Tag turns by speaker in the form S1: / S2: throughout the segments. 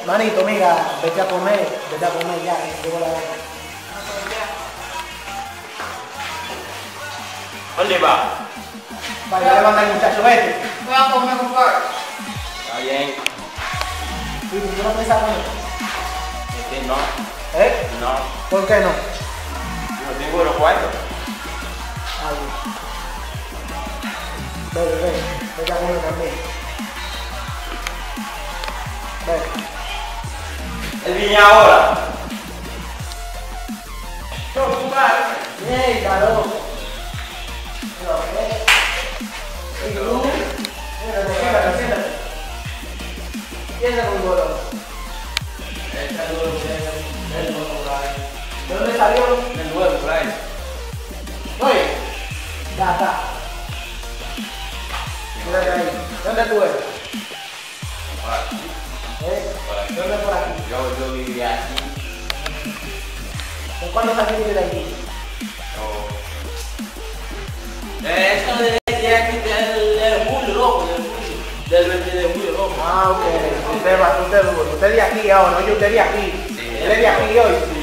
S1: Manito, mira, vete a comer ya, llegó la hora.
S2: ¿Dónde va?
S1: Vaya, levanta el muchacho, vete.
S3: Voy a comer con Carl.
S2: Está bien.
S1: Sí, ¿tú no puedes comer?
S2: No.
S1: ¿Eh?
S2: No.
S1: ¿Por qué no?
S2: Yo no tengo los cuartos.
S1: Vete a comer también. Vete.
S2: Él viene ahora.
S1: Yo, tu madre. ¡Ey, caro! ¿Y tú? Siéntate. Siéntate con dolor. ¿De dónde salió?
S2: Del nuevo, por ahí.
S1: Oye, ya está. Quédate ahí. ¿Dónde tú eres?
S2: Por aquí.
S1: ¿Dónde por aquí?
S2: Yo vivía aquí.
S1: ¿Con cuándo saliste de aquí?
S2: Esto de aquí, del julio, loco, del 20 de julio, loco.
S1: Ah, ok. Usted de aquí ahora, ¿no? Yo usted de aquí.
S2: Sí,
S1: Él es de aquí hoy.
S2: Sí.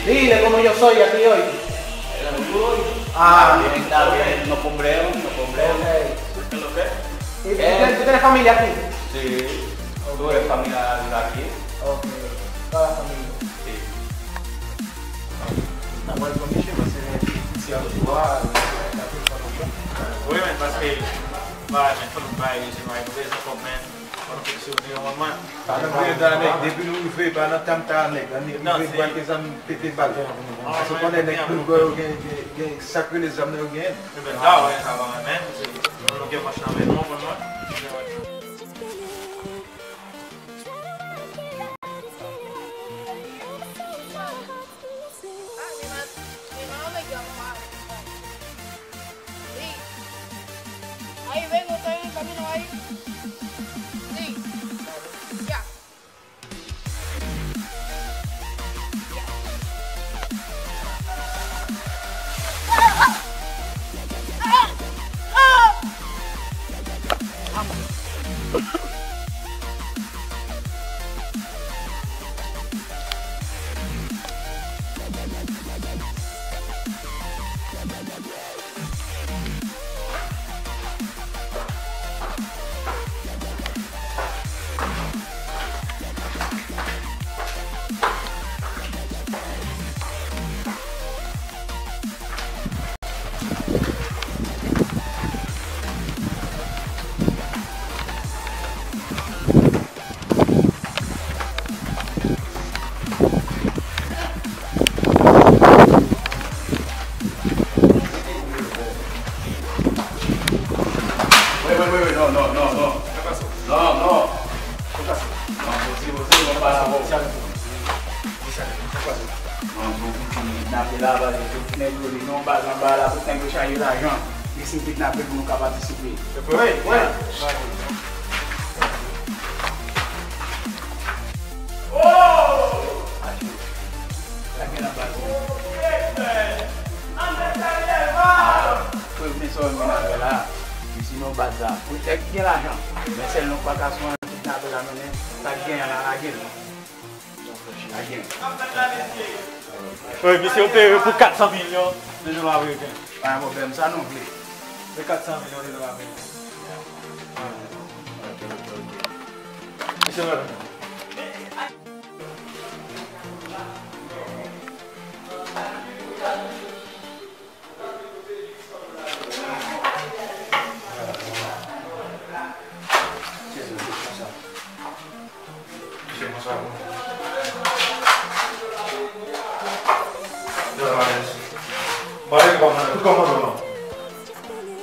S1: Dile cómo yo soy aquí hoy.
S2: Ah, está bien, nos compremos.
S1: Ok.
S2: ¿Qué es lo que?
S1: ¿Y tú tienes familia aquí?
S2: Sí. ¿Tú eres familia de aquí?
S1: Ok. Toda la familia.
S2: Sí.
S4: Agora vou mexer, você se habituar,
S5: Obviamente vai ser, vai, mas falando vai, você vai ver essa comendo, quando que se unir uma mãe.
S4: Para não depuis nous fait pas notre temps avec,
S5: Non,
S4: nous fait pas que ça me pété pas. Parce qu'on est avec nous que sacré les hommes de gain.
S5: É verdade, vai acabar, né? Não quer mais nada mesmo, por nós.
S3: Ahí vengo, estoy en el camino ahí. Sí. Ya.
S5: Foi, me se eu tenho por 400 milhões de dólares aqui.
S4: Ah, vou ver, ça non plus.
S5: Foi 400 milhões de dólares. Isso é verdade.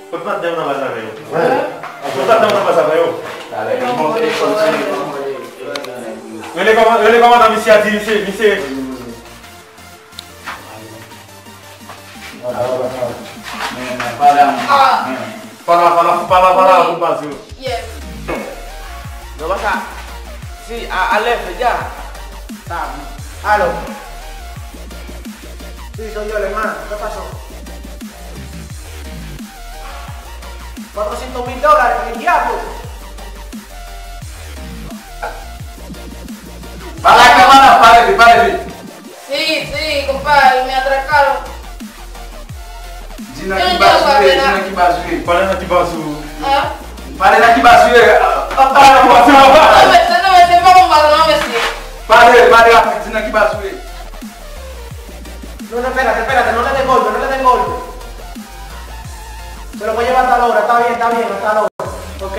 S4: Pode dar uma vazada aí. Pode dar uma vazada aí.
S5: yo le vamos a dar mi siati, mi Para, compadre.
S3: Yeah.
S2: No vas a. Sí, al F ya.
S1: Aló. Sí, soy yo, hermano. ¿Qué pasó? $400,000, el diablo.
S4: Para la cámara, párate.
S3: Sí, compadre, me atracaron.
S4: Dina aqui baixo.
S5: Para aqui basu.
S3: Ah,
S4: Para aqui baixo.
S3: no me se vamos a no me sé.
S4: Para rápido, dina aqui baixo.
S1: No, espérate, no le den golpe, Se lo voy a llevar hasta la hora, está bien, hasta la hora. Ok.